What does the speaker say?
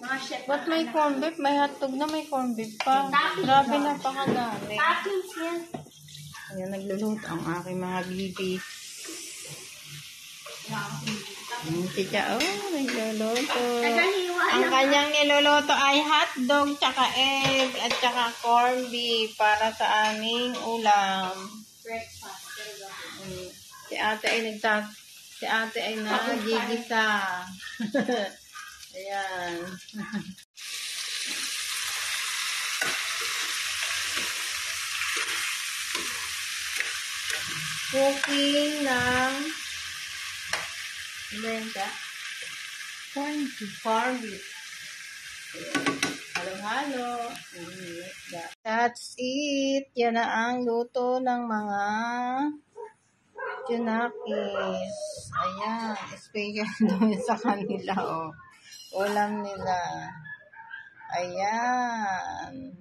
Mga chef. Ba't may corn beef? May hotdog na may corn beef pa. Grabe, napakadami. Toppings yan. Ayan, nagluluto ang aking mga bibi. Si Chao, nagluluto. Ang kanyang niluluto ay hotdog, tsaka egg, at tsaka corn beef para sa aming ulam. Breakfast. Si ate ay nagigisa. Ayan. Cooking ng corn beef. Halo-halo. That's it. Yan na ang luto ng mga Junakis. Ayan. Special doon sa kanila. Oh. Ulam nila. Ayan.